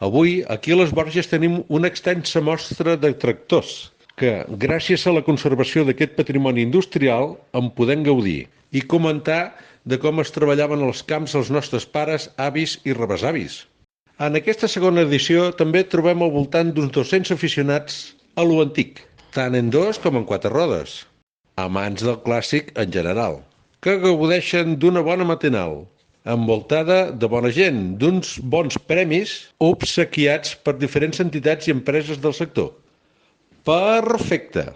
Avui, aquí a les Borges tenim una extensa mostra de tractors que, gràcies a la conservació d'aquest patrimoni industrial, en podem gaudir i comentar de com es treballaven els camps els nostres pares, avis i rebesavis. En aquesta segona edició també trobem al voltant d'uns 200 aficionats a lo antic, tant en dos com en quatre rodes, amants del clàssic en general, que gaudeixen d'una bona matinal, envoltada de bona gent, d'uns bons premis obsequiats per diferents entitats i empreses del sector. Perfecte!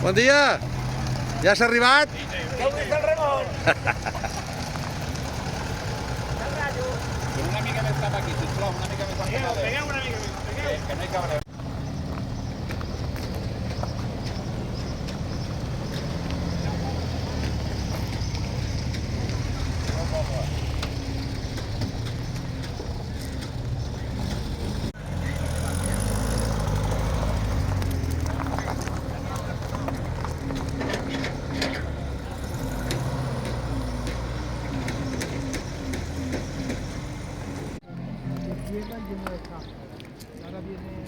Bon dia! Ja has arribat? Ja heu vist el Ramon? Una mica més cap aquí, sisplau, una mica més cap Pegueu una mica més, pegueu. que no hi cabrem. llega lleno de cajas. Ahora viene...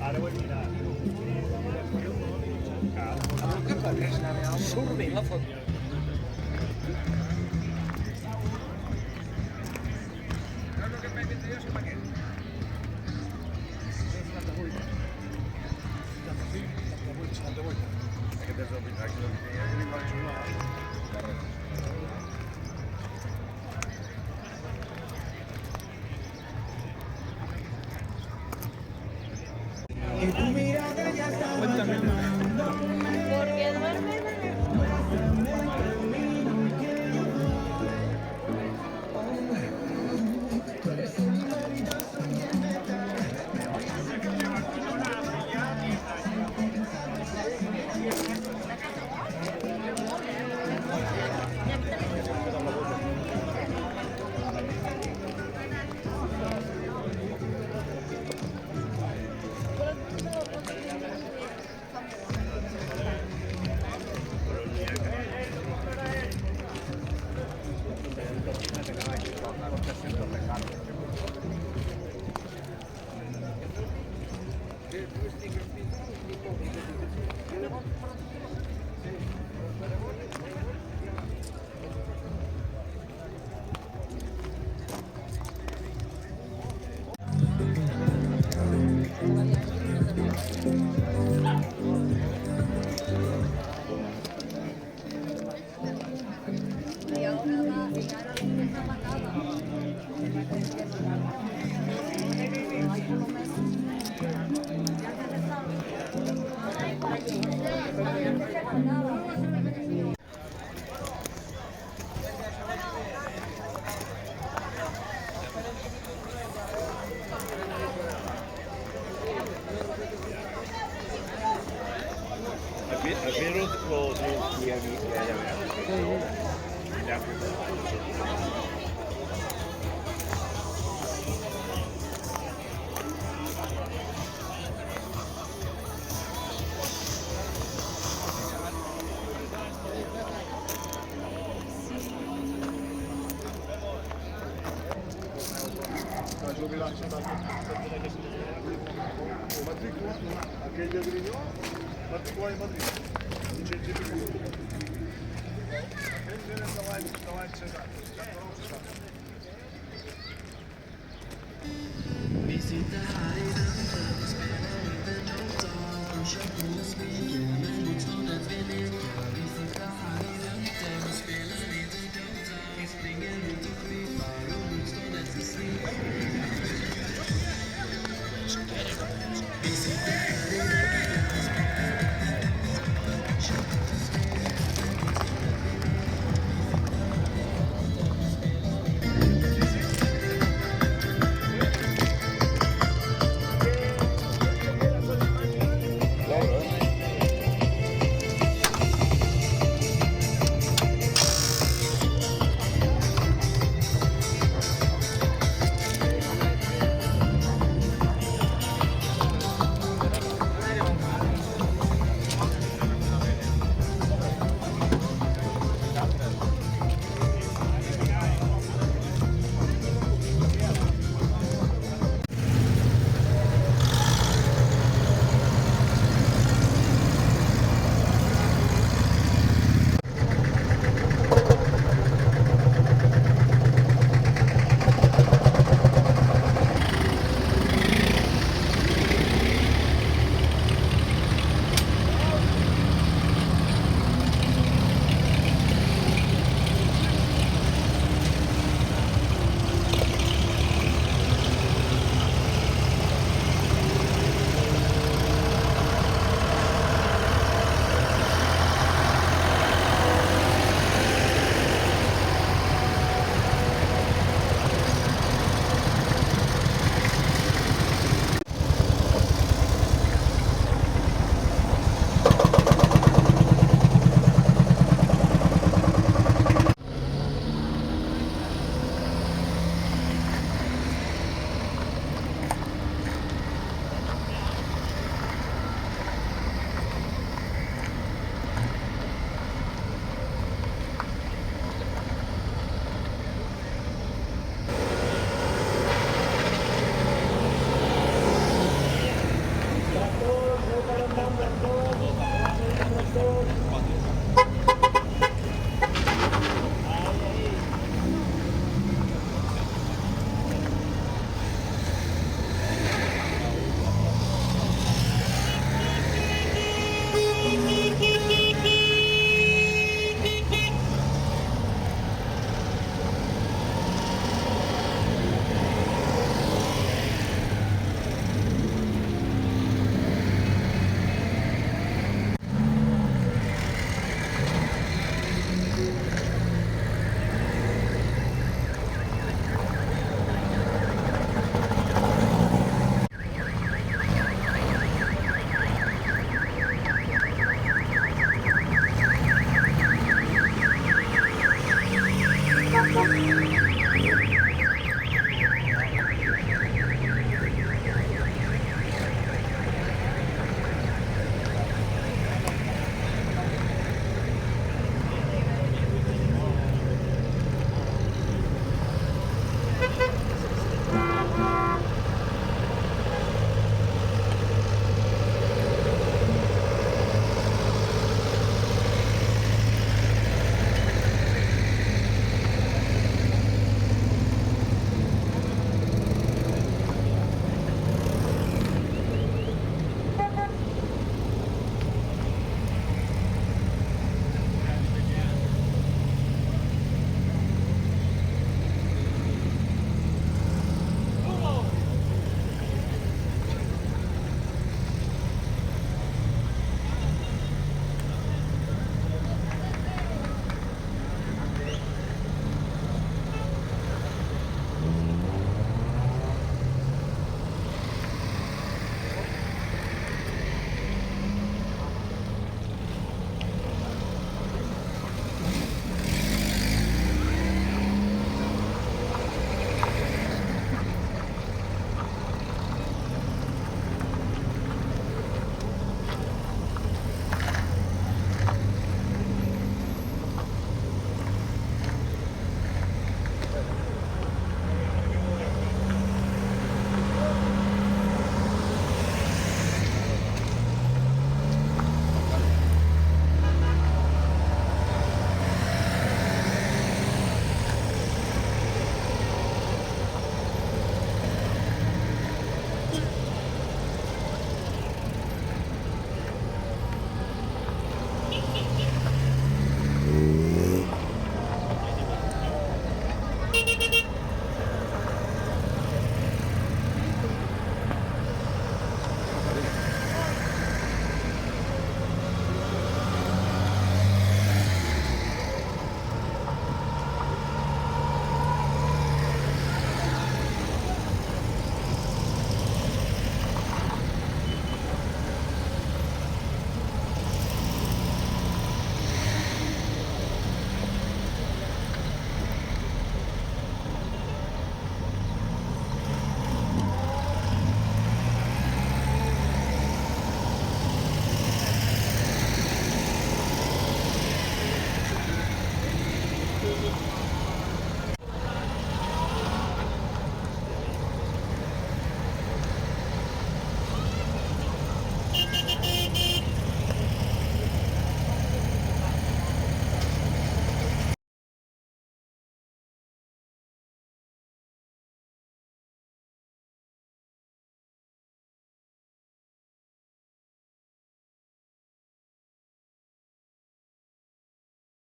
Ara ho he mirat. Surt bé la foto. Aquest és el veritat que li va jugar. Porque duermen en el... Y ahora va a llegar a la matada. Hay por lo menos. Ya que se sabe. Ya que se mandaba. ¿Has visto los que hay matrícula, aquella Grinyó, matrícula de Madrid. Aquells eren de l'any 70, 70. Visita